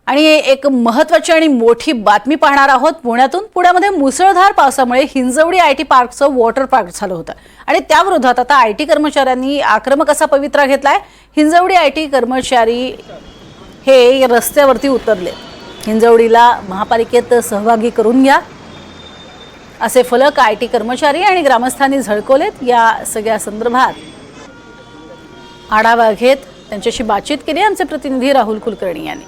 आणि एक महत्त्वाची आणि मोठी बातमी पाहणार आहोत। पुण्यामध्ये मुसळधार पावसामुळे हिंजवडी आयटी पार्कचं वॉटर पार्क झालं होतं आणि त्याविरोधात आता आयटी कर्मचाऱ्यांनी आक्रमक असा पवित्रा घेतलाय। हिंजवडी आयटी कर्मचारी हे रस्त्यावरती उतरले। हिंजवडीला महापालिकेत सहभागी करून घ्या असे फलक आयटी कर्मचारी आणि ग्रामस्थांनी झळकवलेत। या सगळ्या संदर्भात आढावा घेत त्यांच्याशी बातचीत केली आमचे प्रतिनिधी राहुल कुलकर्णी यांनी।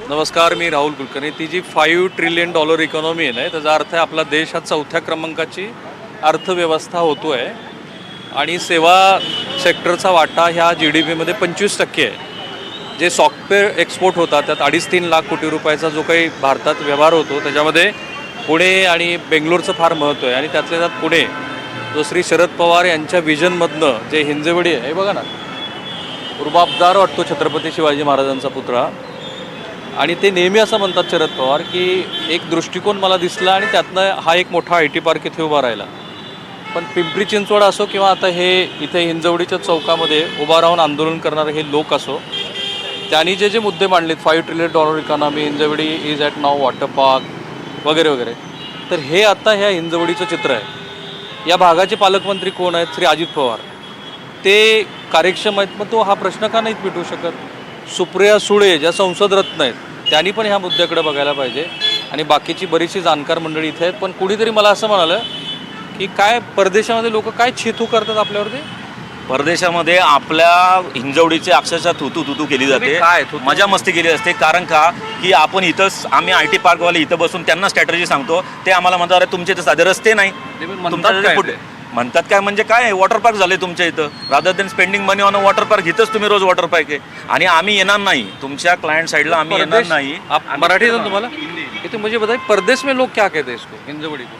नमस्कार, मी राहुल कुलकर्णी। ती जी $5 ट्रिलियन इकॉनॉमी आहे ना, त्याचा अर्थ आहे आपला देश हा 4थ्या क्रमांकाची अर्थव्यवस्था होतोय आणि सेवा सेक्टरचा वाटा ह्या GDP मध्ये 25% आहे। जे सॉफ्टवेअर एक्सपोर्ट होतात त्यात 2.5-3 लाख कोटी रुपयाचा जो काही भारतात व्यवहार होतो त्याच्यामध्ये पुणे आणि बेंगलोरचं फार महत्त्व आहे। आणि त्यातल्या त्यात पुणे जो श्री शरद पवार यांच्या विजनमधनं जे हिंजवडी आहे, हे बघा ना, रुबाबदार वाटतो छत्रपती शिवाजी महाराजांचा पुतळा। आणि ते नेहमी असं म्हणतात शरद पवार की एक दृष्टिकोन मला दिसला आणि त्यातनं हा एक मोठा आयटी पार्क इथे उभा राहिला। पण पिंपरी चिंचवड असो किंवा आता हे इथे हिंजवडीच्या चौकामध्ये उभा राहून आंदोलन करणारे हे लोक असो, त्यांनी जे मुद्दे मांडलेत, $5 trillion economy, Hinjewadi is at नाव वॉटर पार्क वगैरे वगैरे, तर हे आता ह्या हिंजवडीचं चित्र आहे। या भागाचे पालकमंत्री कोण आहेत? श्री अजित पवार। ते कार्यक्षम आहेत, मग तो हा प्रश्न का नाहीत मिटवू शकत? सुप्रिया सुळे ज्या संसद रत्न आहेत, त्यांनी पण ह्या मुद्द्याकडे बघायला पाहिजे। आणि बाकीची बरीचशी जाणकार मंडळी इथे आहेत। पण कुणीतरी मला असं म्हणालं की काय परदेशामध्ये लोक काय छेतू करतात आपल्यावरती? परदेशामध्ये आपल्या हिंजवडीची अक्षरशः थुतू केली जाते, मजा मस्ती केली असते। कारण का की आपण इथंच आम्ही आयटी पार्कवाले इथं बसून त्यांना स्ट्रॅटेजी सांगतो, ते आम्हाला म्हणतात अरे तुमचे इथं साधे रस्ते नाही, म्हणतात काय म्हणजे काय वॉटर पार्क झाले तुमच्या इथं, rather than spending money on a water park, इथंच तुम्ही रोज वॉटर पार्क आहे आणि आम्ही येणार नाही तुमच्या क्लायंट साइडला, आम्ही येणार नाही। मराठी है तुम्हाला ये तो मुझे बताइए, परदेश में लोग क्या कहते हैं इसको, हिंजवड़ी को?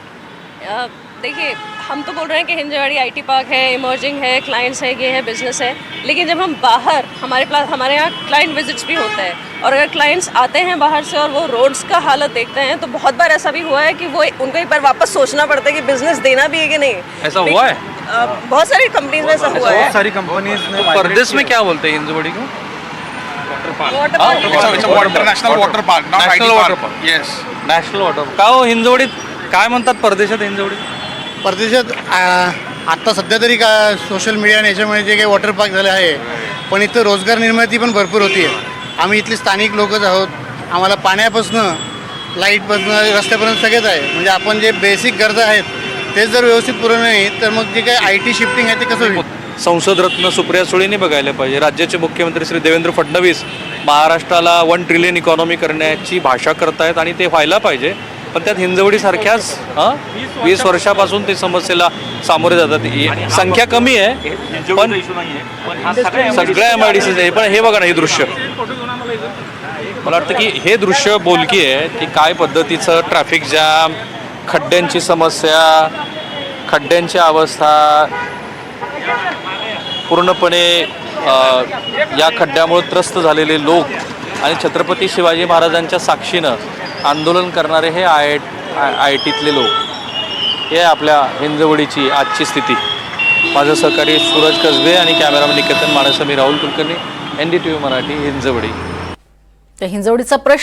देखिए, हम तो बोल रहे हैं कि हिंजवड़ी आईटी पार्क है, इमर्जिंग है, क्लाइंट्स है, ये है, बिजनेस है। लेकिन जब हम बाहर हमारे यहाँ क्लाइंट विजिट्स भी होता है, और अगर क्लाइंट्स आते हैं बाहर से और वो रोड्स का हालत देखते हैं तो बहुत बार ऐसा भी हुआ है कि वो उनको एक बार वापस सोचना पड़ता है कि बिजनेस देना भी है कि नहीं। ऐसा हुआ है? बहुत सारी कंपनीज में ऐसा हुआ है। बहुत सारी कंपनीज ने परदेश में क्या बोलते हैं हिंजवड़ी को? Water park, international water park, national water park. Yes, national water का हो हिंजवडीत काय म्हणतात परदेशात हिंजवडीत? परदेशात आत्ता सध्या तरी का सोशल मीडिया आणि याच्यामुळे जे काही वॉटर पार्क झाले आहे, पण इथं रोजगार निर्मिती पण भरपूर होती आहे। आम्ही इथले स्थानिक लोकच आहोत, आम्हाला पाण्यापासनं लाईटपासनं रस्त्यापर्यंत सगळेच आहे। म्हणजे आपण जे बेसिक गरजा आहेत तेच जर व्यवस्थित पुरवलं नाही तर मग जे काही आयटी शिफ्टिंग आहे ते कसं होईल? संसद रत्न सुप्रिया सुळेंनी बघायला पाहिजे। राज्याचे मुख्यमंत्री श्री देवेंद्र फडणवीस महाराष्ट्राला 1 ट्रिलियन इकॉनॉमी करण्याची भाषा करतायत आणि ते व्हायला पाहिजे। पण त्यात हिंजवडीसारख्याच 20 वर्षापासून ते समस्येला सामोरे जातात। संख्या कमी आहे पण सगळ्या MIDCs आहे। पण हे बघा ना, हे दृश्य मला वाटतं की हे दृश्य बोलकी आहे की काय पद्धतीचं ट्रॅफिक जॅम, खड्ड्यांची समस्या, खड्ड्यांची अवस्था, पूर्णपणे या खड्ड्यामुळे त्रस्त झालेले लोक आणि छत्रपती शिवाजी महाराजांच्या साक्षीनं आंदोलन करणारे हे ITतले लोक, हे आपल्या हिंजवडीची आजची स्थिती। माझं सहकारी सूरज कसबे आणि कॅमेरामन निकेतन माणसं, मी राहुल कुलकर्णी, NDTV मराठी, हिंजवडी। त्या हिंजवडीचा प्रश्न